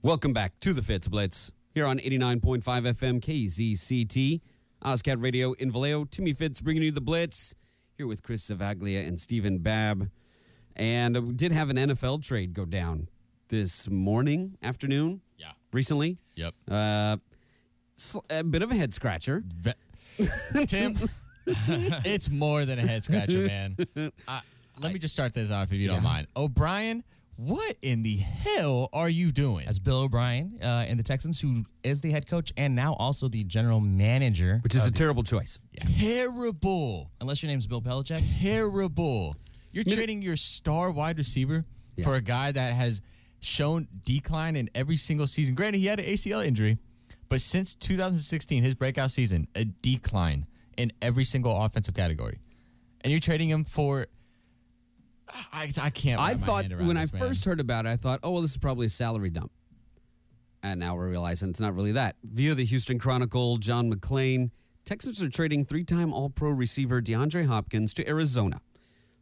Welcome back to the Fitz Blitz here on 89.5 FM KZCT. Ozcat Radio in Vallejo. Timmy Fitz bringing you the Blitz here with Chris Zavaglia and Stephen Babb. And we did have an NFL trade go down this afternoon. Yeah. Recently. Yep. A bit of a head scratcher. Tim, it's more than a head scratcher, man. Let me just start this off if you don't mind. O'Brien, what in the hell are you doing? That's Bill O'Brien in the Texans, who is the head coach and now also the general manager. Which is a terrible choice. Terrible. Unless your name's Bill Belichick. Terrible. You're trading your star wide receiver for a guy that has shown decline in every single season. Granted, he had an ACL injury, but since 2016, his breakout season, a decline in every single offensive category. And you're trading him for... I can't. I thought when I first heard about it, I thought, oh, well, this is probably a salary dump. And now we're realizing it's not really that. Via the Houston Chronicle, John McClain, Texans are trading three-time All-Pro receiver DeAndre Hopkins to Arizona.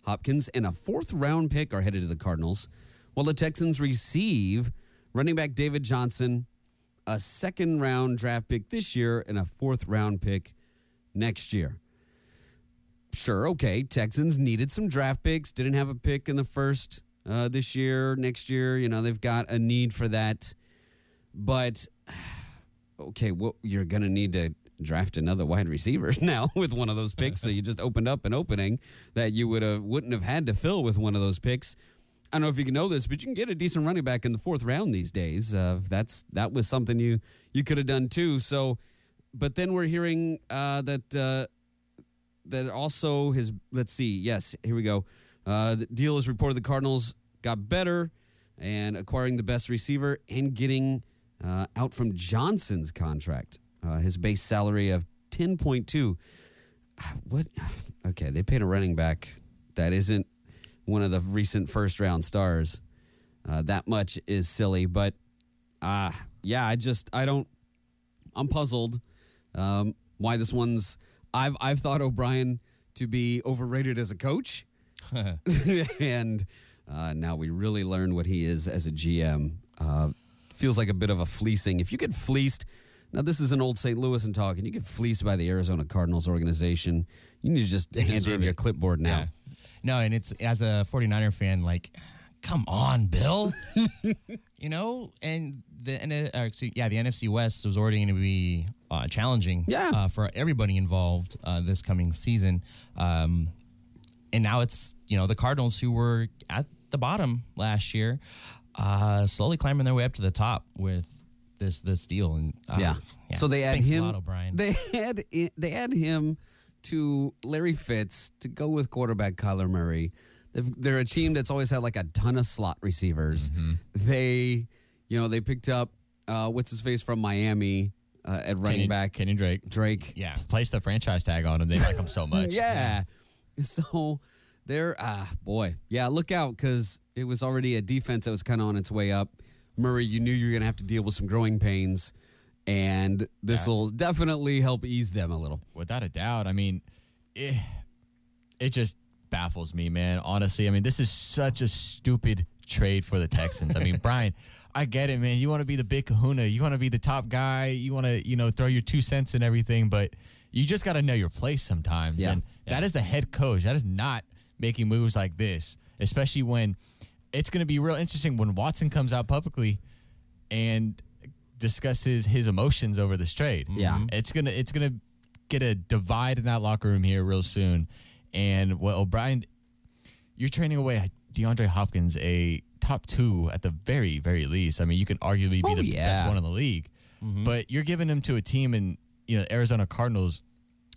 Hopkins and a fourth-round pick are headed to the Cardinals, while the Texans receive running back David Johnson, a second-round draft pick this year, and a fourth-round pick next year. Sure, okay, Texans needed some draft picks, didn't have a pick in the first this year, next year, they've got a need for that. But, okay, well, you're going to need to draft another wide receiver now with one of those picks, so you just opened up an opening that you wouldn't have had to fill with one of those picks. I don't know if you know this, but you can get a decent running back in the fourth round these days. That was something you could have done too. So, but then we're hearing that also let's see. Yes, here we go. The deal is reported the Cardinals got better and acquiring the best receiver and getting out from Johnson's contract. His base salary of $10.2. What? Okay, they paid a running back that isn't one of the recent first-round stars. That much is silly, but I'm puzzled why this one's. I've thought O'Brien to be overrated as a coach, and now we really learn what he is as a GM. Feels like a bit of a fleecing. If you get fleeced. Now, this is an old St. Louis and talking. You get fleeced by the Arizona Cardinals organization. You need to just hand in your clipboard now. Yeah. No, and it's as a 49er fan, like, come on, Bill. And the NFC West was already going to be challenging for everybody involved this coming season. And now it's, the Cardinals, who were at the bottom last year, slowly climbing their way up to the top with this deal. And so they add Thanks him. A lot, O'Brien. They add him to Larry Fitz to go with quarterback Kyler Murray. They're a team that's always had like a ton of slot receivers. Mm-hmm. They picked up what's his face from Miami at running back Kenny Drake. Yeah, placed the franchise tag on him. They like him so much. Yeah. So they're look out, because it was already a defense that was kind of on its way up. Murray, you knew you were going to have to deal with some growing pains, and this will definitely help ease them a little. Without a doubt. I mean, it just baffles me, man. Honestly, I mean, this is such a stupid trade for the Texans. I mean, Brian, I get it, man. You want to be the big kahuna. You want to be the top guy. You want to, throw your 2 cents and everything, but you just got to know your place sometimes. Yeah. And that is a head coach. That is not making moves like this, especially when it's going to be real interesting when Watson comes out publicly and discusses his emotions over this trade. Yeah. It's gonna get a divide in that locker room here real soon. And O'Brien, you're trading away DeAndre Hopkins, a top 2 at the very, very least. I mean, you can arguably be the best one in the league, but you're giving him to a team in Arizona Cardinals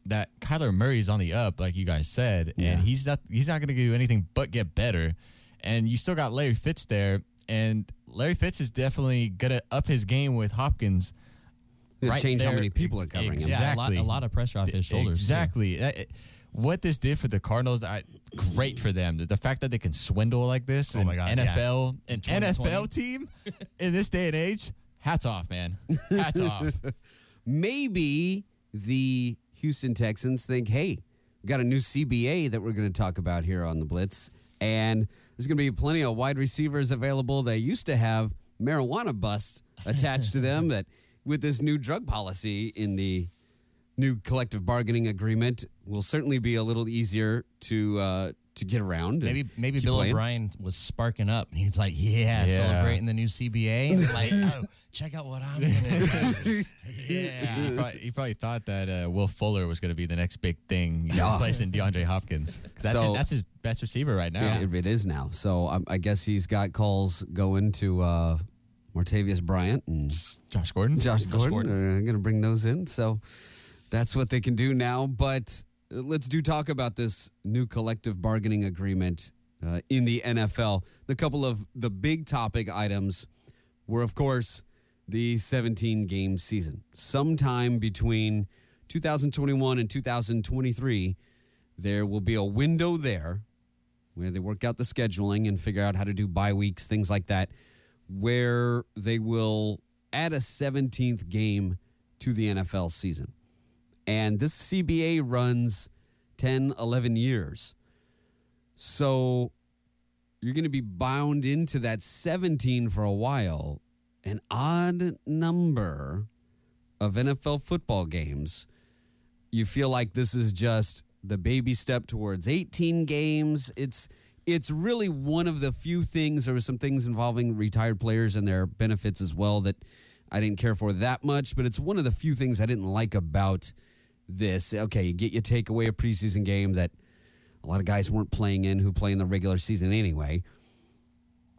that Kyler Murray's on the up, like you guys said, and he's not going to do anything but get better. And you still got Larry Fitz there, and Larry Fitz is definitely going to up his game with Hopkins. Change how many people are covering him. Exactly. Yeah, a lot of pressure off his shoulders. Exactly. What this did for the Cardinals, great for them. The fact that they can swindle like this, an NFL team in this day and age, hats off, man. Hats off. Maybe the Houston Texans think, hey, we got a new CBA that we're going to talk about here on the Blitz, and there's going to be plenty of wide receivers available. They used to have marijuana busts attached to them that with this new drug policy in the new collective bargaining agreement will certainly be a little easier to get around. Maybe Bill O'Brien was sparking up. He's like, celebrating the new CBA. And like, oh, check out what I'm going to do. Yeah. He probably thought that Will Fuller was going to be the next big thing, replacing DeAndre Hopkins. That's his best receiver right now. It is now. So I guess he's got calls going to Martavius Bryant and Josh Gordon. Josh Gordon. They're going to bring those in. So that's what they can do now. But let's talk about this new collective bargaining agreement in the NFL. The couple of the big topic items were, of course, the 17-game season. Sometime between 2021 and 2023, there will be a window there where they work out the scheduling and figure out how to do bye weeks, things like that, where they will add a 17th game to the NFL season. And this CBA runs 10, 11 years. So you're going to be bound into that 17 for a while. An odd number of NFL football games. You feel like this is just the baby step towards 18 games. It's really one of the few things. There were some things involving retired players and their benefits as well that I didn't care for that much, but it's one of the few things I didn't like about this. Okay, you take away a preseason game that a lot of guys weren't playing in who play in the regular season anyway.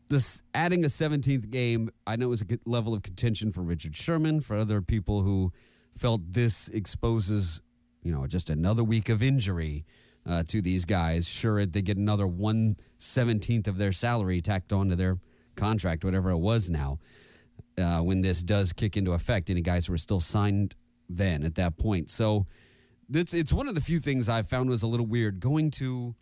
This adding a 17th game, I know it was a good level of contention for Richard Sherman, for other people who felt this exposes, just another week of injury to these guys. Sure, they get another 1/17 of their salary tacked onto their contract, whatever it was now, when this does kick into effect. Any guys who were still signed then at that point. So it's one of the few things I found was a little weird, going to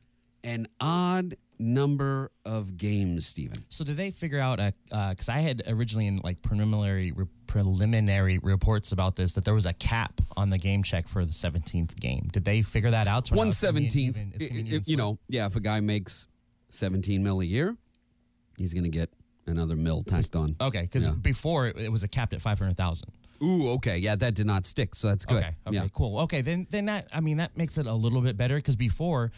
an odd number of games, Stephen. So did they figure out, because I had originally in like preliminary reports about this, that there was a cap on the game check for the 17th game. Did they figure that out? 1/17. If a guy makes 17 mil a year, he's going to get another mil tacked on. Okay, because before it was a capped at 500,000. Ooh, okay. Yeah, that did not stick, so that's good. Okay, cool. Okay, then that makes it a little bit better, because before,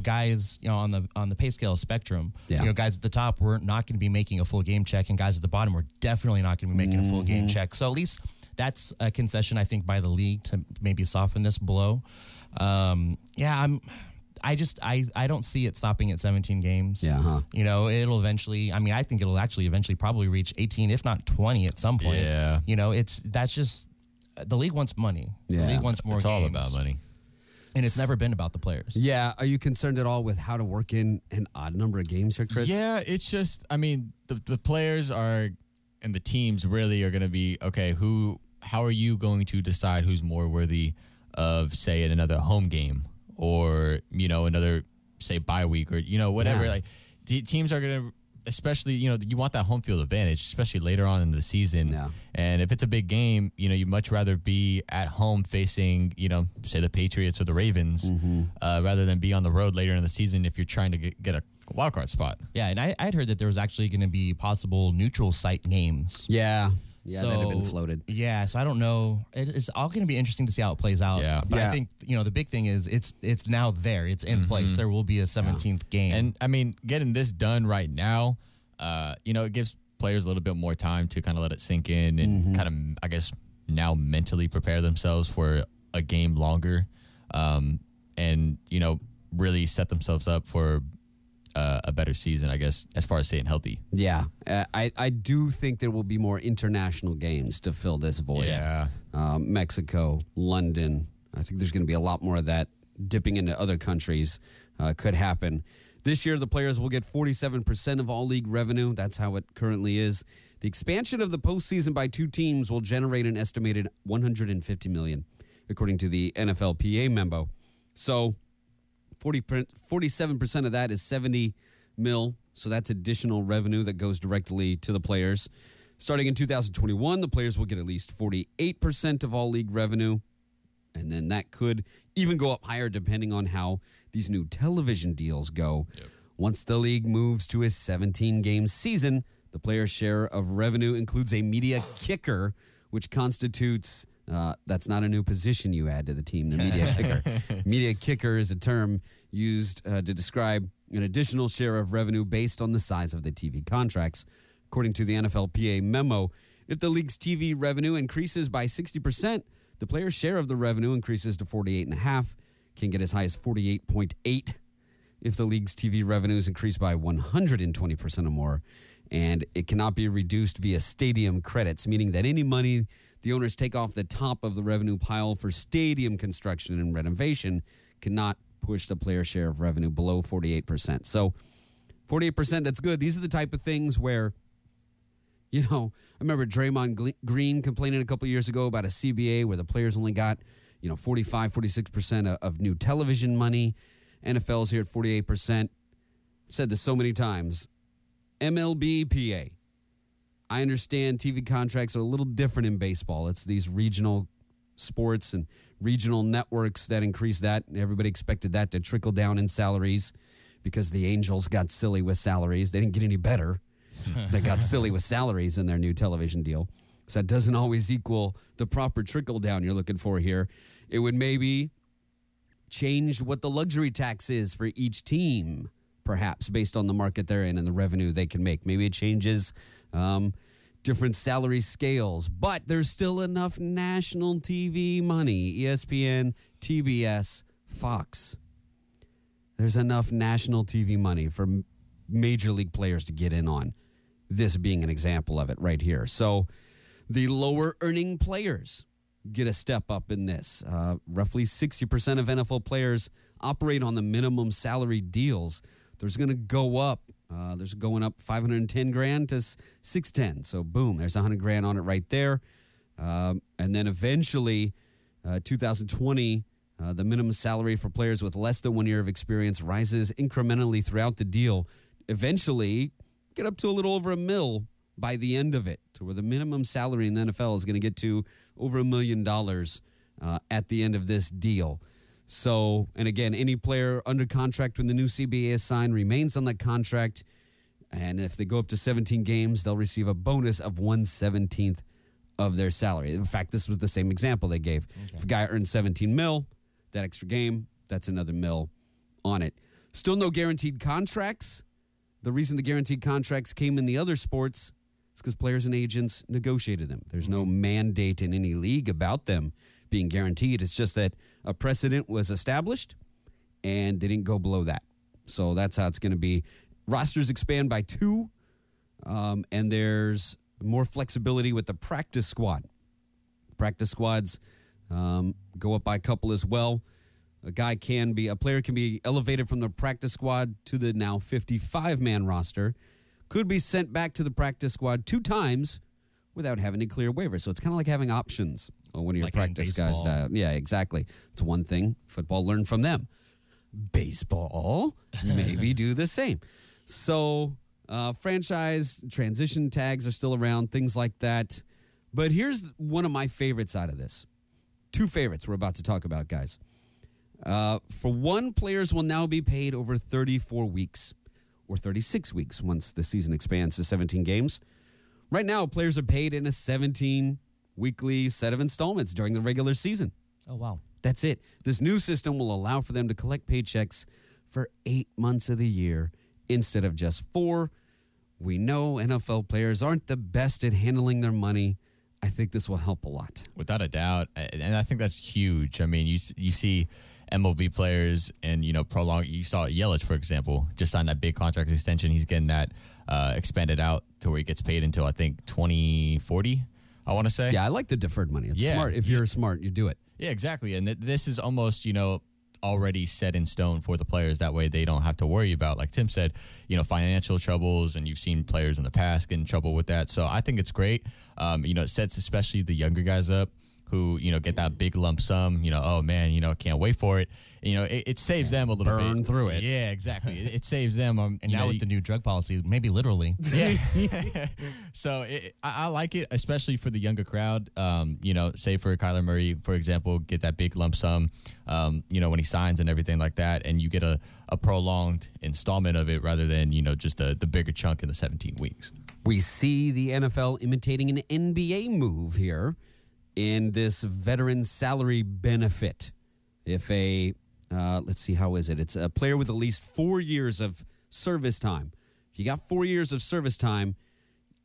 guys, on the pay scale spectrum, guys at the top were not going to be making a full game check, and guys at the bottom were definitely not going to be making a full game check. So at least that's a concession, I think, by the league to maybe soften this blow. I don't see it stopping at 17 games. Yeah. It'll eventually, I think it'll actually eventually probably reach 18, if not 20 at some point. Yeah. That's just, the league wants money. Yeah. The league wants more games. It's all about money. And it's never been about the players. Yeah. Are you concerned at all with how to work in an odd number of games here, Chris? Yeah, it's just, the players are, and the teams really are going to be, okay, how are you going to decide who's more worthy of, say, another home game? Or, another, say, bye week or, whatever. Yeah. Like, the teams are going to, especially, you want that home field advantage, especially later on in the season. Yeah. And if it's a big game, you'd much rather be at home facing, say, the Patriots or the Ravens, rather than be on the road later in the season if you're trying to get a wild card spot. Yeah, and I'd heard that there was actually going to be possible neutral site games. Yeah. Yeah, that had been floated. Yeah, so I don't know. It's all going to be interesting to see how it plays out. Yeah. But I think, the big thing is it's now there. It's in place. There will be a 17th game. And, getting this done right now, it gives players a little bit more time to kind of let it sink in and kind of, I guess, now mentally prepare themselves for a game longer and, really set themselves up for a better season, I guess, as far as staying healthy. Yeah. I do think there will be more international games to fill this void. Yeah. Mexico, London. I think there's going to be a lot more of that dipping into other countries could happen. This year, the players will get 47% of all league revenue. That's how it currently is. The expansion of the postseason by 2 teams will generate an estimated $150 million, according to the NFLPA memo. So 47% of that is 70 mil. So that's additional revenue that goes directly to the players. Starting in 2021, the players will get at least 48% of all league revenue. And then that could even go up higher depending on how these new television deals go. Yep. Once the league moves to a 17-game season, The player's share of revenue includes a media kicker, which constitutes, that's not a new position you add to the team, the media kicker. Media kicker is a term used to describe an additional share of revenue based on the size of the TV contracts. According to the NFLPA memo, if the league's TV revenue increases by 60%, the player's share of the revenue increases to 48.5, can get as high as 48.8 if the league's TV revenues increase by 120% or more. And it cannot be reduced via stadium credits, meaning that any money the owners take off the top of the revenue pile for stadium construction and renovation cannot push the player share of revenue below 48%. So 48%, that's good. These are the type of things where, you know, I remember Draymond Green complaining a couple years ago about a CBA where the players only got, 45, 46% of new television money. NFL's here at 48%. Said this so many times. MLBPA. I understand TV contracts are a little different in baseball. It's these regional sports and regional networks that increase that. And everybody expected that to trickle down in salaries because the Angels got silly with salaries. They didn't get any better. They got silly with salaries in their new television deal. So that doesn't always equal the proper trickle down you're looking for here. It would maybe change what the luxury tax is for each team, perhaps based on the market they're in and the revenue they can make. Maybe it changes different salary scales, but there's still enough national TV money, ESPN, TBS, Fox. There's enough national TV money for major league players to get in on, this being an example of it right here. So the lower earning players get a step up in this. Roughly 60% of NFL players operate on the minimum salary deals. There's going to go up. There's going up $510,000 to $610,000. So boom, there's $100,000 on it right there. And then eventually, 2020, the minimum salary for players with less than 1 year of experience rises incrementally throughout the deal. Eventually, get up to a little over $1 million by the end of it, to where the minimum salary in the NFL is going to get to over $1 million at the end of this deal. So, and again, any player under contract when the new CBA is signed remains on that contract. And if they go up to 17 games, they'll receive a bonus of 1/17 of their salary. In fact, this was the same example they gave. Okay. If a guy earns 17 mil, that extra game, that's another mil on it. Still no guaranteed contracts. The reason the guaranteed contracts came in the other sports is because players and agents negotiated them. There's no mandate in any league about them being guaranteed. It's just that a precedent was established and they didn't go below that. So that's how it's going to be. Rosters expand by 2, and there's more flexibility with the practice squad. Practice squads go up by a couple as well. A player can be elevated from the practice squad to the now 55-man roster. Could be sent back to the practice squad 2 times without having to clear waivers. So it's kind of like having options on one of your practice guys. Yeah, exactly. It's one thing football learned from them. Baseball, maybe do the same. So franchise transition tags are still around, things like that. But here's one of my favorites out of this. 2 favorites we're about to talk about, guys. For one, players will now be paid over 34 weeks or 36 weeks once the season expands to 17 games. Right now, players are paid in a 17-weekly set of installments during the regular season. Oh, wow. That's it. This new system will allow for them to collect paychecks for 8 months of the year instead of just 4. We know NFL players aren't the best at handling their money. I think this will help a lot. Without a doubt. And I think that's huge. I mean, you see MLB players and, prolong. You saw Yelich, for example, just signed that big contract extension. He's getting that expanded out to where he gets paid until, I think, 2040, I want to say. Yeah, I like the deferred money. It's smart. If you're smart, you do it. Yeah, exactly. And this is almost, already set in stone for the players. That way they don't have to worry about, like Tim said, financial troubles, and you've seen players in the past get in trouble with that. So I think it's great. It sets especially the younger guys up who, get that big lump sum, oh man, can't wait for it. It saves them a little bit. Burn through it. Yeah, exactly. It saves them. And now with the new drug policy, maybe literally. Yeah. So I like it, especially for the younger crowd. Say for Kyler Murray, for example, get that big lump sum, when he signs and everything like that, and you get a prolonged installment of it rather than, just the bigger chunk in the 17 weeks. We see the NFL imitating an NBA move here in this veteran salary benefit. If let's see, how is it? It's a player with at least 4 years of service time. If you got 4 years of service time,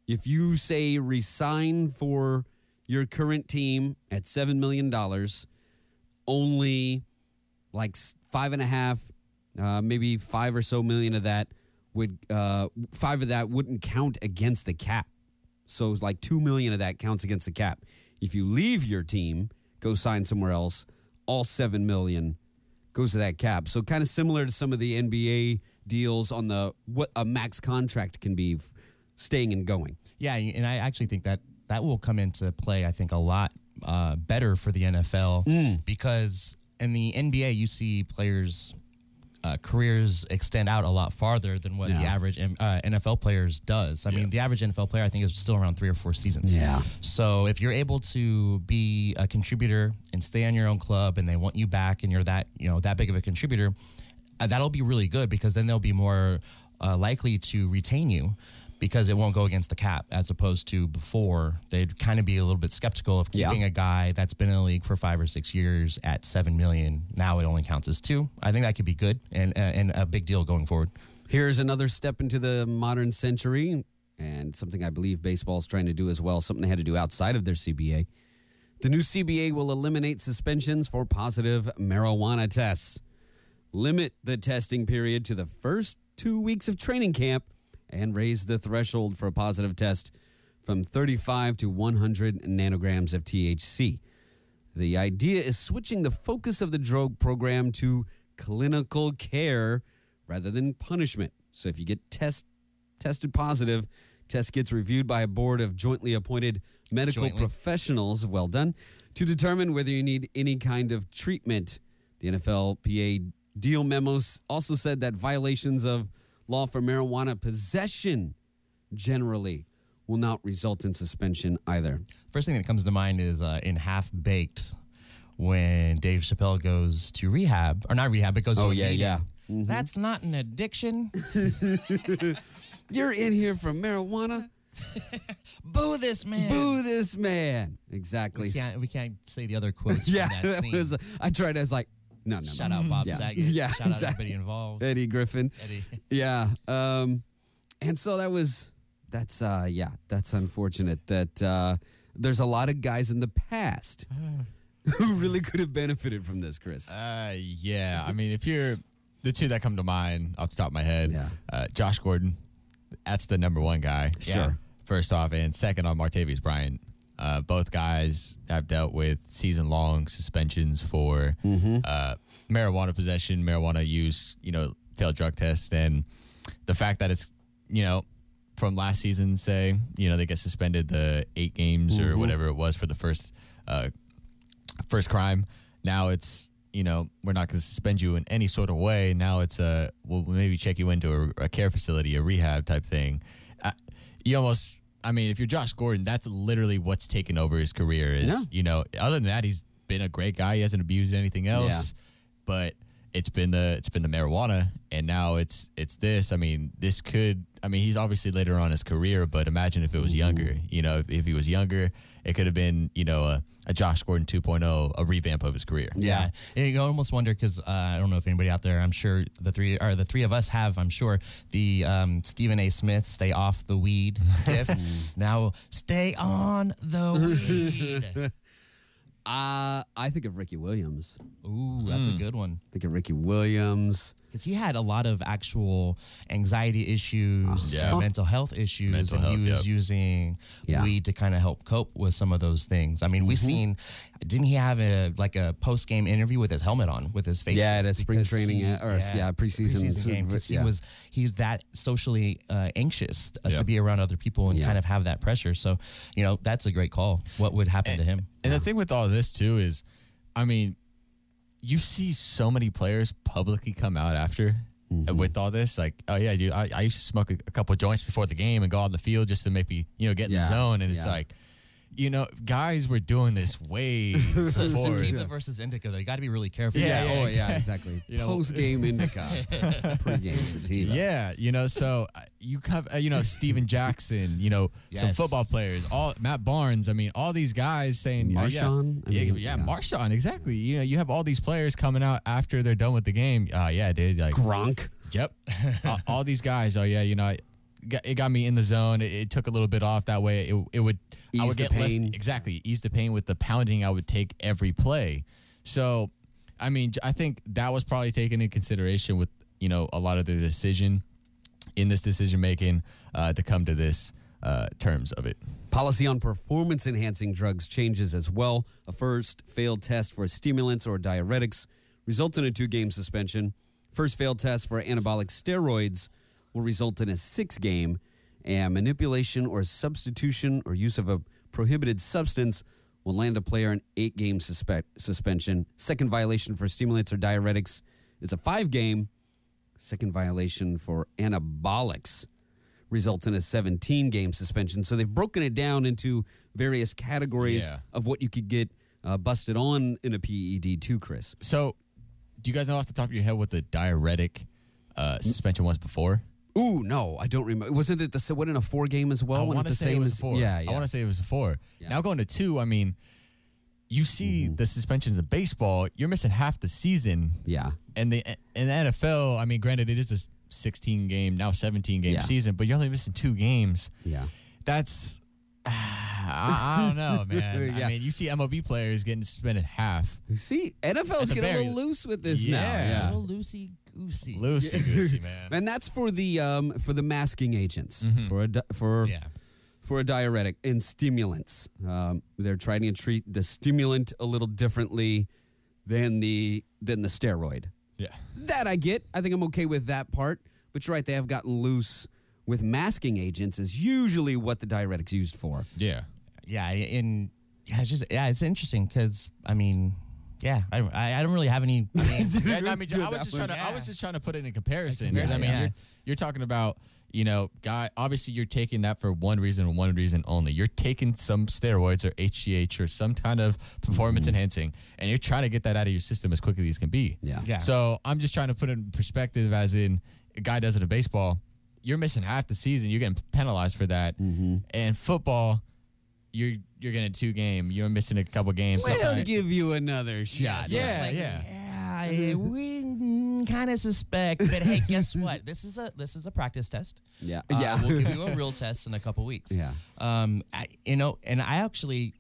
if you say resign for your current team at $7 million, only like 5.5, maybe 5 or so million of that would 5 of that wouldn't count against the cap. So it's like 2 million of that counts against the cap. If you leave your team, go sign somewhere else, all 7 million goes to that cap. So kind of similar to some of the NBA deals on what a max contract can be staying and going. Yeah, and I actually think that will come into play, I think, a lot better for the NFL because in the NBA, you see players' careers extend out a lot farther than what the average NFL players does. I mean, the average NFL player, I think, is still around 3 or 4 seasons. Yeah. So if you're able to be a contributor and stay on your own club and they want you back and you're that big of a contributor, that'll be really good because then they'll be more likely to retain you, because it won't go against the cap, as opposed to before. They'd kind of be a little bit skeptical of keeping a guy that's been in the league for 5 or 6 years at $7 million. Now it only counts as 2. I think that could be good and a big deal going forward. Here's another step into the modern century, and something I believe baseball is trying to do as well, something they had to do outside of their CBA. The new CBA will eliminate suspensions for positive marijuana tests, limit the testing period to the first 2 weeks of training camp, and raise the threshold for a positive test from 35 to 100 nanograms of THC. The idea is switching the focus of the drug program to clinical care rather than punishment. So if you get tested positive, test gets reviewed by a board of jointly appointed medical professionals, well done, to determine whether you need any kind of treatment. The NFLPA deal memos also said that violations of law for marijuana possession generally will not result in suspension either. First thing that comes to mind is in Half Baked, when Dave Chappelle goes to rehab, or not rehab, but goes to Mm-hmm. That's not an addiction. You're in here for marijuana? Boo this man. Boo this man. Exactly. We can't say the other quotes from that scene. I tried, I was like, no. Shout out Bob Saget. Shout out everybody involved. Eddie Griffin. Yeah. And so that's unfortunate that there's a lot of guys in the past who really could have benefited from this, Chris. Yeah. I mean, if you're the two that come to mind off the top of my head, Josh Gordon, that's the number one guy. Sure. First off, and second on Martavis Bryant. Both guys have dealt with season-long suspensions for marijuana possession, marijuana use, failed drug tests, and the fact that it's, from last season, say, they get suspended the 8 games or whatever it was for the first crime. Now it's, we're not going to suspend you in any sort of way. Now it's we'll maybe check you into a care facility, a rehab type thing. If you're Josh Gordon, that's literally what's taken over his career is, other than that, he's been a great guy. He hasn't abused anything else, but it's been the marijuana, and now it's this. He's obviously later on in his career, but imagine if it was younger. If he was younger, it could have been, a Josh Gordon 2.0, a revamp of his career. Yeah. You almost wonder, because I don't know if anybody out there, I'm sure the three of us have, I'm sure, the Stephen A. Smith, stay off the weed gif. Now, stay on the weed. I think of Ricky Williams. Ooh, that's a good one. Think of Ricky Williams. Because he had a lot of actual anxiety issues, mental health issues, and he was using weed to kind of help cope with some of those things. I mean, we've seen, didn't he have a post-game interview with his helmet on, with his face? Yeah, at a spring training preseason game. Because he's that socially anxious to be around other people and kind of have that pressure. So, that's a great call. What would happen to him? And the thing with all this too is, I mean, you see so many players publicly come out after with all this, like, oh yeah, dude, I used to smoke a couple of joints before the game and go on the field just to maybe get in the zone, and it's like, guys were doing this way before. Sativa versus indica, though, you got to be really careful. Yeah, exactly. Post-game indica, pre-game sativa. Yeah, so you have, Steven Jackson, some football players, Matt Barnes. I mean, all these guys saying Marshawn. Marshawn, exactly. You have all these players coming out after they're done with the game. Dude, like Gronk. Yep, all these guys. It got me in the zone. It took a little bit off. That way, it would ease I would the get pain. ease the pain with the pounding I would take every play. So, I mean, I think that was probably taken into consideration with a lot of the decision making to come to this terms of it. Policy on performance-enhancing drugs changes as well. A first failed test for stimulants or diuretics results in a 2-game suspension. First failed test for anabolic steroids will result in a 6-game, and manipulation or substitution or use of a prohibited substance will land a player an 8-game suspension. Second violation for stimulants or diuretics is a 5-game. Second violation for anabolics results in a 17-game suspension. So they've broken it down into various categories of what you could get busted on in a PED too, Chris. So do you guys know off the top of your head what the diuretic suspension was before? Ooh, no, I don't remember. Wasn't it a 4-game as well? I want to say it was 4. Yeah. I want to say it was 4. Yeah. Now going to 2, I mean, you see the suspensions in baseball, you're missing half the season. Yeah. And in the NFL, I mean, granted, it is a 16-game, now 17-game season, but you're only missing 2 games. Yeah. That's, I don't know, man. I mean, you see MLB players getting suspended half. You see, NFL's getting a little loose with this now. Yeah. A little loosey-goosey. Loosey-goosey, man. And that's for the masking agents, for a diuretic and stimulants. They're trying to treat the stimulant a little differently than the steroid. Yeah. That I get. I think I'm okay with that part. But you're right, they have gotten loose with masking agents is usually what the diuretic's used for. Yeah. Yeah, it's interesting because, I mean, I don't really have any. I was just trying to put it in comparison. I mean, you're talking about, obviously you're taking that for one reason and one reason only. You're taking some steroids or HGH or some kind of performance enhancing, and you're trying to get that out of your system as quickly as can be. Yeah. So I'm just trying to put it in perspective, as in a guy does it in baseball. You're missing half the season. You're getting penalized for that. And football, you're getting a 2-game. You're missing a couple games. We'll give you another shot. We kind of suspect, but hey, guess what? This is a practice test. Yeah. We'll give you a real test in a couple weeks. Yeah. And I actually.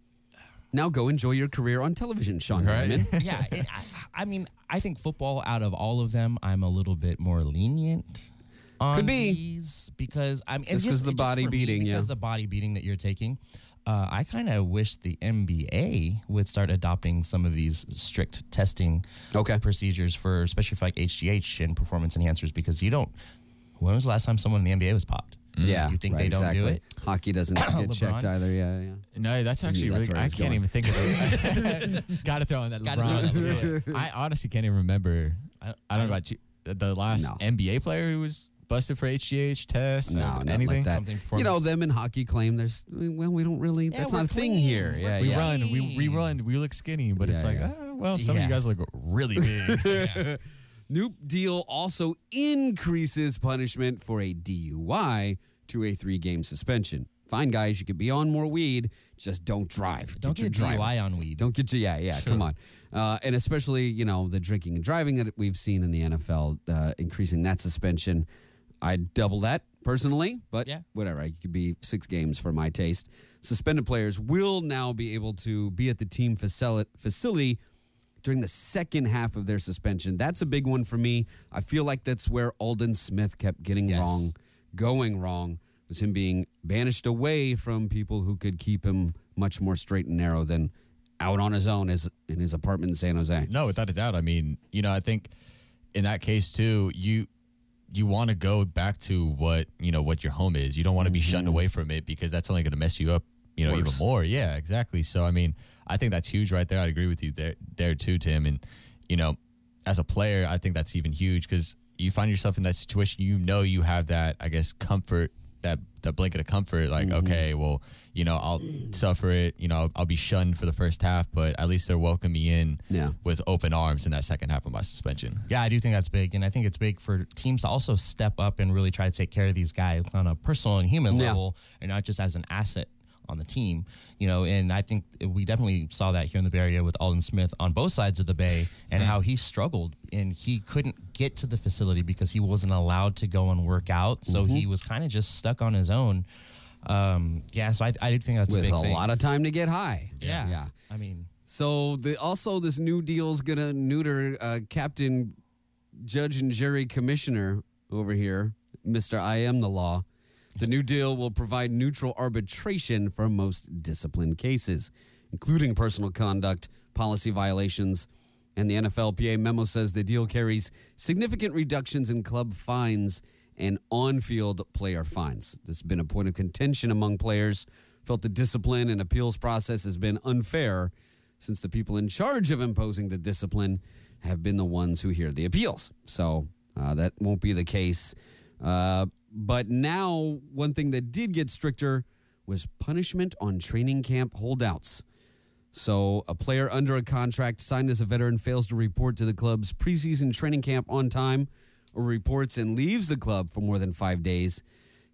Now go enjoy your career on television, Sean Ryan. Yeah. I mean, I think football, out of all of them, I'm a little bit more lenient on Could be. these because I'm just because the body beating, because the body beating that you're taking. I kind of wish the NBA would start adopting some of these strict testing procedures for, especially for like HGH and performance enhancers, because when was the last time someone in the NBA was popped? Yeah. You think they don't do it? Hockey doesn't get checked either. Yeah. No, that's actually really, I can't even think of it. Got to throw in that LeBron. I honestly can't even remember. I don't know about you. The last NBA player who was busted for HGH tests? Like anything? that. Them in hockey claim we don't really, that's not a thing here. We look skinny, but it's like, some of you guys look really big. New deal also increases punishment for a DUI to a 3-game suspension. Fine, guys, you could be on more weed, just don't drive. Don't get your DUI on weed. Don't get your, come on. And especially, the drinking and driving that we've seen in the NFL, increasing that suspension. I'd double that personally, but whatever. It could be 6 games for my taste. Suspended players will now be able to be at the team facility during the second half of their suspension. That's a big one for me. I feel like that's where Aldon Smith kept getting wrong, going wrong, was him being banished away from people who could keep him much more straight and narrow than out on his own in his apartment in San Jose. No, without a doubt. I mean, I think in that case too, you want to go back to what your home is. You don't want to be shunned away from it because that's only going to mess you up, even more. Yeah, exactly. So, I mean, I think that's huge right there. I'd agree with you there too, Tim. And, as a player, I think that's even huge because you find yourself in that situation, you have that, I guess, comfort, that blanket of comfort, like, okay, well, I'll suffer it, I'll be shunned for the first half, but at least they're welcoming me in with open arms in that second half of my suspension. Yeah, I do think that's big, and I think it's big for teams to also step up and really try to take care of these guys on a personal and human level, and not just as an asset on the team, and I think we definitely saw that here in the Bay Area with Aldon Smith on both sides of the Bay and how he struggled and he couldn't get to the facility because he wasn't allowed to go and work out. So he was kind of just stuck on his own. So I do think that's with a big a thing. lot of time to get high. Yeah. I mean, so also this new deal's gonna neuter Captain Judge and Jury Commissioner over here, Mr. I Am the Law. The new deal will provide neutral arbitration for most discipline cases, including personal conduct, policy violations, and the NFLPA memo says the deal carries significant reductions in club fines and on-field player fines. This has been a point of contention among players, felt the discipline and appeals process has been unfair since the people in charge of imposing the discipline have been the ones who hear the appeals. So that won't be the case. But now, one thing that did get stricter was punishment on training camp holdouts. So a player under a contract signed as a veteran fails to report to the club's preseason training camp on time or reports and leaves the club for more than 5 days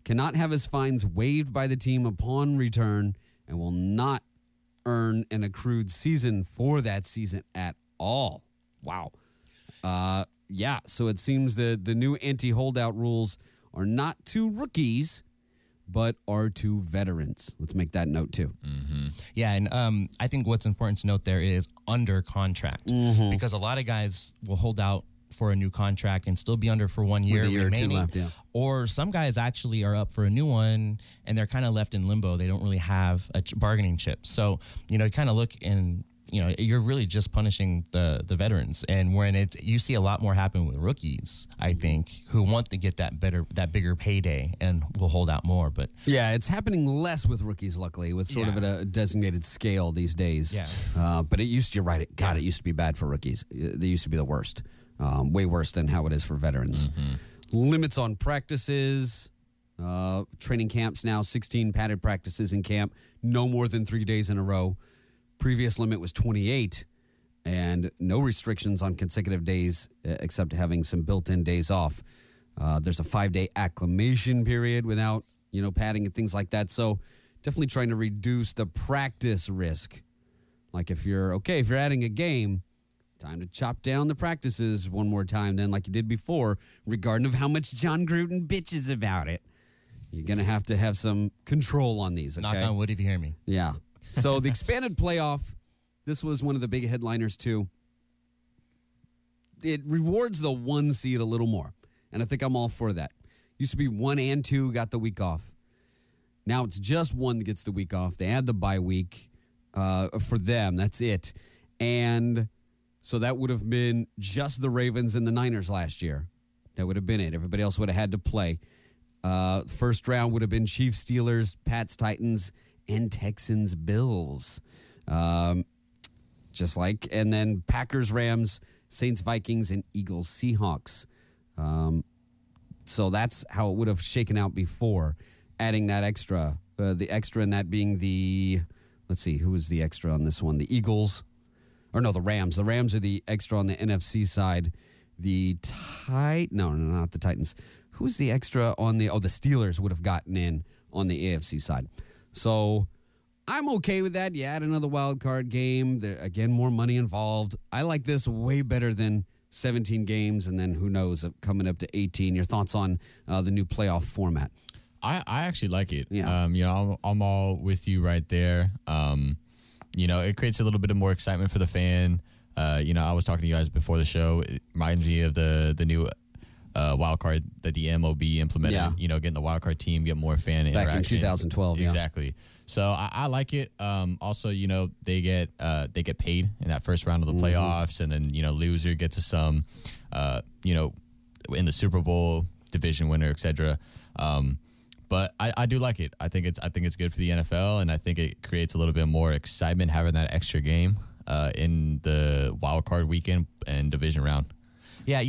cannot have his fines waived by the team upon return and will not earn an accrued season for that season at all. Wow. So it seems that the new anti-holdout rules are not to rookies, but are to veterans. Let's make that note too. Yeah, and I think what's important to note there is under contract, because a lot of guys will hold out for a new contract and still be under for 1 year, with a year remaining, or two left, or some guys actually are up for a new one and they're kind of left in limbo. They don't really have a bargaining chip. So, kind of look and you're really just punishing the veterans. And when you see a lot more happen with rookies, I think, who want to get that bigger payday and will hold out more. But yeah, it's happening less with rookies, luckily, with sort of at a designated scale these days. Yeah. But it used to, you're right, it used to be bad for rookies. They used to be the worst, way worse than how it is for veterans. Limits on practices, training camps now, 16 padded practices in camp, no more than 3 days in a row. Previous limit was 28, and no restrictions on consecutive days except having some built-in days off. There's a 5-day acclimation period without, padding and things like that. So definitely trying to reduce the practice risk. Like if you're adding a game, time to chop down the practices one more time than like you did before, regardless of how much John Gruden bitches about it. You're going to have some control on these, okay? Knock on wood if you hear me. Yeah. So the expanded playoff, this was one of the big headliners too. It rewards the 1 seed a little more, and I think I'm all for that. Used to be 1 and 2 got the week off. Now it's just 1 that gets the week off. They add the bye week for them. That's it. And so that would have been just the Ravens and the Niners last year. That would have been it. Everybody else would have had to play. First round would have been Chiefs, Steelers, Pats, Titans, and Texans, Bills. And then Packers, Rams, Saints, Vikings, and Eagles, Seahawks. So that's how it would have shaken out before, adding that extra. The extra in that being let's see, who was the extra on this one? The Eagles, the Rams. The Rams are the extra on the NFC side. Not the Titans. Who's the extra on the Steelers would have gotten in on the AFC side. So I'm okay with that. You add another wild card game. Again, more money involved. I like this way better than 17 games, and then who knows, coming up to 18. Your thoughts on the new playoff format? I actually like it. Yeah. I'm all with you right there. It creates a little bit of more excitement for the fan. I was talking to you guys before the show. It reminds me of the new wild card that the MLB implemented. Yeah. Getting the wild card team, get more fan interaction. Back in 2012, exactly. So I like it. Also, they get paid in that first round of the playoffs, and then loser gets some, in the Super Bowl, division winner, etc. But I do like it. I think it's good for the NFL, and I think it creates a little bit more excitement having that extra game in the wild card weekend and division round. Yeah,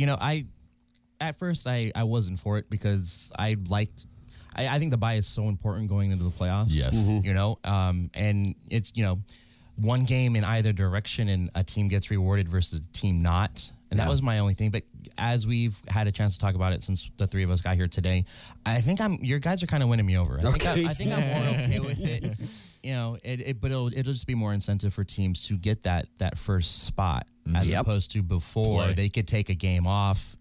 at first I wasn't for it because I think the bye is so important going into the playoffs. Yes. And it's one game in either direction, and a team gets rewarded versus a team not. And that was my only thing. But as we've had a chance to talk about it since the three of us got here today, I think your guys are kind of winning me over. I think I'm more okay with it. But it'll just be more incentive for teams to get that first spot as opposed to before they could take a game off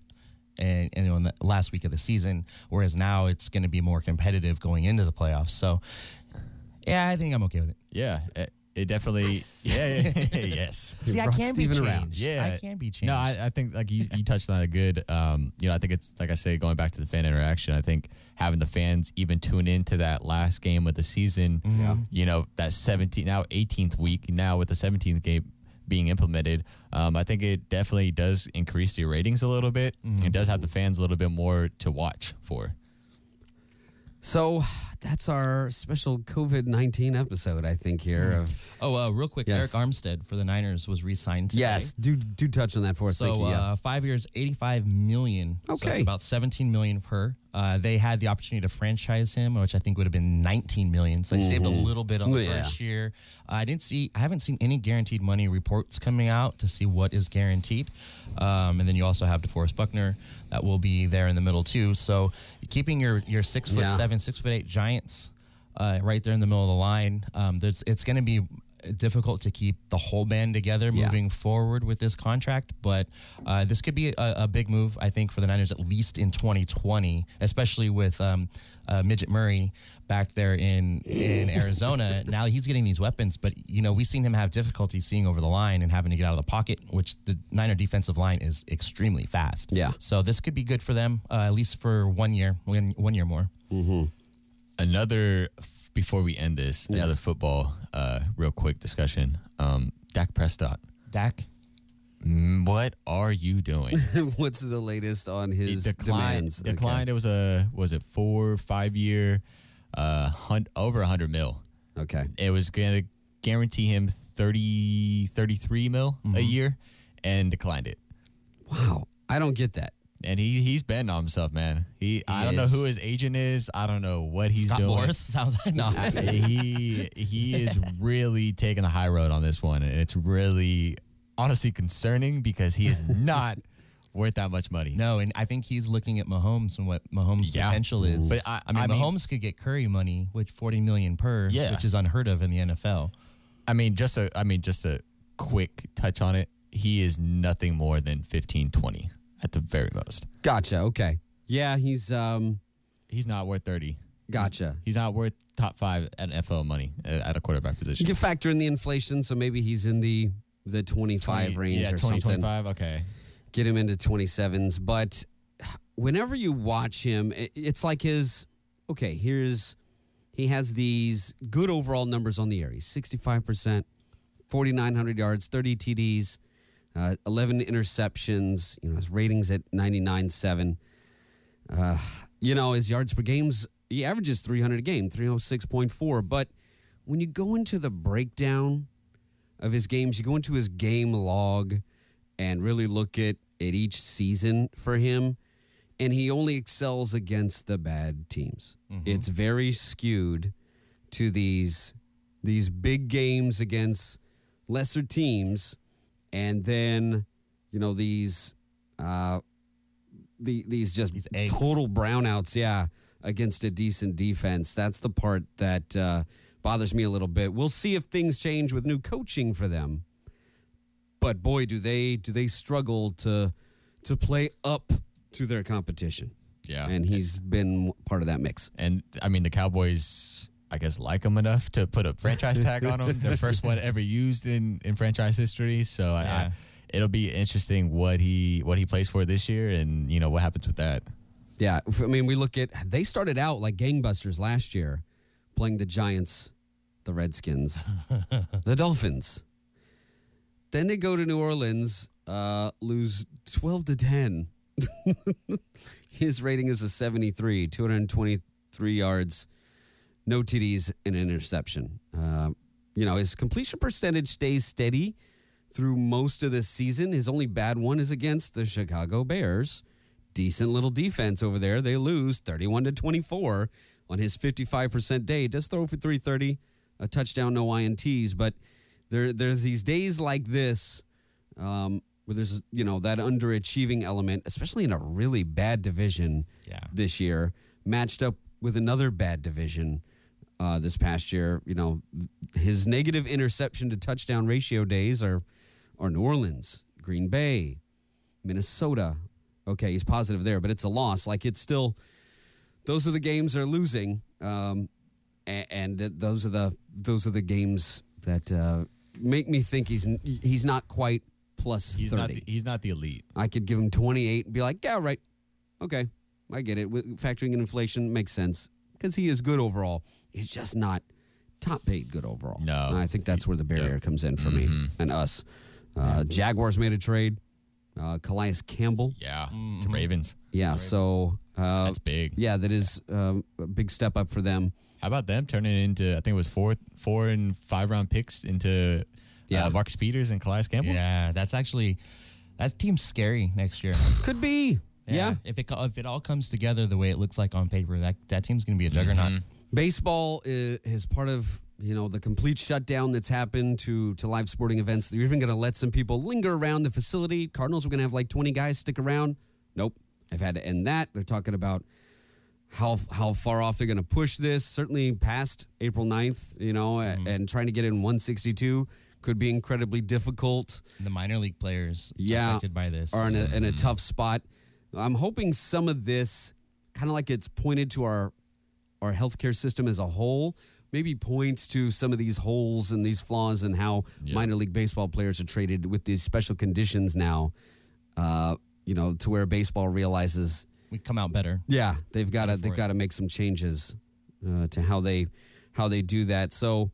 and in the last week of the season, whereas now it's going to be more competitive going into the playoffs. So, yeah, I think I'm okay with it. Yeah. It definitely, yes. See, I can be changed. Around. Yeah, I can be changed. No, I think like you touched on a good. I think it's like I say, going back to the fan interaction. I think having the fans even tune into that last game of the season. That 18th week now with the 17th game being implemented. I think it definitely does increase the ratings a little bit. It does have the fans a little bit more to watch for. So that's our special COVID-19 episode, I think, here. Real quick, Eric Armstead for the Niners was re-signed today. Yes, do touch on that for us. So Thank you. 5 years, $85 million. Okay. So it's about $17 million per. They had the opportunity to franchise him, which I think would have been $19 million. So they saved a little bit on the first year. I haven't seen any guaranteed money reports coming out to see what is guaranteed. And then you also have DeForest Buckner that will be there in the middle too. So keeping your 6'7", 6'8" Giants right there in the middle of the line, it's going to be difficult to keep the whole band together moving forward with this contract, but this could be a big move, I think, for the Niners, at least in 2020, especially with Midget Murray back there in Arizona. Now he's getting these weapons, but we've seen him have difficulty seeing over the line and having to get out of the pocket, which the Niner defensive line is extremely fast. Yeah. So this could be good for them, at least for 1 year, 1 year more. Before we end this, another football, real quick discussion. Dak Prescott. Dak? What are you doing? What's the latest on his demands? Declined. Okay. Was it 4 or 5 year, over $100 million. Okay. It was going to guarantee him 33 million a year, and declined it. Wow. I don't get that. And he's betting on himself, man. I don't know who his agent is. I don't know what he's Scott doing. Morris sounds like no. He is really taking the high road on this one, and it's really honestly concerning because he is not worth that much money. No, and I think he's looking at Mahomes and what Mahomes' potential is. But I mean, Mahomes could get Curry money, which $40 million per, which is unheard of in the NFL. I mean, just a quick touch on it. He is nothing more than 15-20 at the very most. Gotcha. Okay. Yeah, he's not worth 30. Gotcha. He's not worth top 5 NFL money at a quarterback position. You can factor in the inflation, so maybe he's in the 25 range or 20, something. 25, okay. Get him into 27s. But whenever you watch him, it's like he has these good overall numbers on the air. He's 65%, 4,900 yards, 30 TDs, 11 interceptions. His ratings at 99.7. His yards per games, he averages 300 a game, 306.4. But when you go into the breakdown of his games, you go into his game log and really look at each season for him, and he only excels against the bad teams. It's very skewed to these big games lesser teams, and then these total brownouts, against a decent defense. That's the part that bothers me a little bit. We'll see if things change with new coaching for them. But boy, do they struggle to play up to their competition. Yeah. And he's been part of that mix. And I mean, the Cowboys, I guess, like him enough to put a franchise tag on him. Their first one ever used in franchise history. So it'll be interesting what he plays for this year, and what happens with that. Yeah, I mean, they started out like gangbusters last year, playing the Giants, the Redskins, the Dolphins. Then they go to New Orleans, lose 12-10. His rating is a 73, 223 yards, no TDs, and an interception. His completion percentage stays steady through most of this season. His only bad one is against the Chicago Bears. Decent little defense over there. They lose 31-24 on his 55% day. He does throw for 330, a touchdown, no INTs. But there's these days like this where there's, that underachieving element, especially in a really bad division this year, matched up with another bad division this past year. His negative interception to touchdown ratio days are New Orleans, Green Bay, Minnesota. Okay, he's positive there, but it's a loss. Like, it's still, those are the games they're losing, and those are the games that make me think he's not quite plus 30. He's not the elite. I could give him 28 and be like, yeah, right. Okay, I get it. Factoring in inflation makes sense because he is good overall. He's just not top paid good overall. No. And I think that's where the barrier comes in for me and us. Jaguars made a trade. Calais Campbell. Yeah, to Ravens. Yeah, so that's big. Yeah, that is a big step up for them. How about them turning it into, I think it was 4 and 5 round picks into Marcus Peters and Calais Campbell? Yeah, that team's scary next year. Could be. Yeah. If it all comes together the way it looks like on paper, that team's going to be a juggernaut. Baseball is part of the complete shutdown that's happened to live sporting events. They're even going to let some people linger around the facility. Cardinals are going to have like 20 guys stick around. Nope. I've had to end that. They're talking about how far off they're going to push this. Certainly past April 9th, and trying to get in 162 could be incredibly difficult. The minor league players affected by this are in a tough spot. I'm hoping some of this, kind of like it's pointed to our healthcare system as a whole, maybe points to some of these holes and these flaws and how minor league baseball players are treated with these special conditions now, to where baseball realizes we come out better. Yeah, they've got to make some changes to how they do that. So,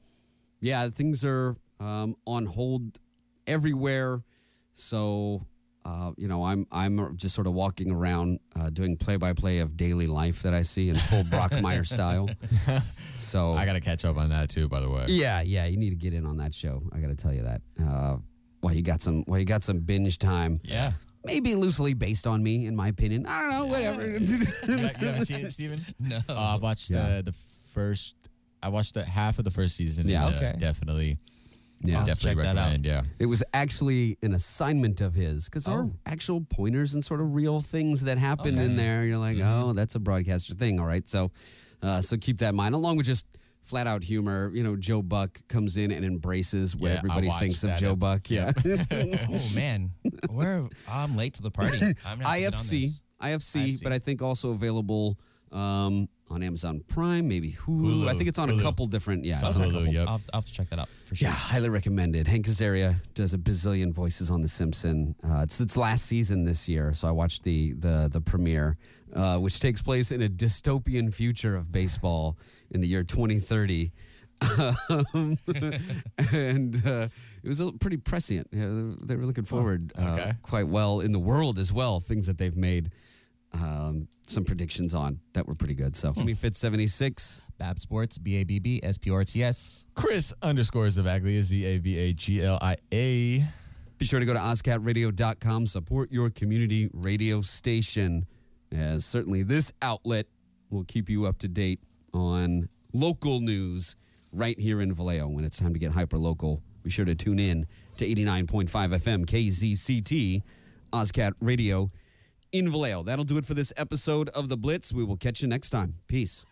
yeah, things are on hold everywhere. So, I'm just sort of walking around doing play-by-play of daily life that I see in full Brockmeyer style. So I got to catch up on that too, by the way. Yeah, you need to get in on that show. I got to tell you that. You got some binge time. Yeah. Maybe loosely based on me, in my opinion. I don't know, whatever. You haven't seen it, Steven? No. I watched the first. I watched the half of the first season. Yeah, and, okay. Definitely. Yeah, definitely recommend. Yeah, it was actually an assignment of his because there are actual pointers and sort of real things that happen in there. You're like, oh, that's a broadcaster thing, all right. So keep that in mind, along with just flat out humor. Joe Buck comes in and embraces what everybody thinks of Joe Buck. Yeah. Oh man, I'm late to the party. I'm not IFC, but I think also available on Amazon Prime, maybe Hulu. I think it's on a couple different. Yeah, it's on a couple. Yep. I'll have to check that out for sure. Yeah, highly recommended. Hank Azaria does a bazillion voices on The Simpsons. It's its last season this year, so I watched the premiere, which takes place in a dystopian future of baseball in the year 2030. And it was pretty prescient. Yeah, they were looking forward quite well in the world as well. Things that they've made some predictions on that were pretty good. So Jimmy Fitz 76, Bab Sports, BABB SPORTS. Chris _Zavaglia ZAVAGLIA. Be sure to go to OzCatRadio.com. Support your community radio station, as certainly this outlet will keep you up to date on local news right here in Vallejo. When it's time to get hyper local, be sure to tune in to 89.5 FM KZCT, OzCat Radio in Vallejo. That'll do it for this episode of The Blitz. We will catch you next time. Peace.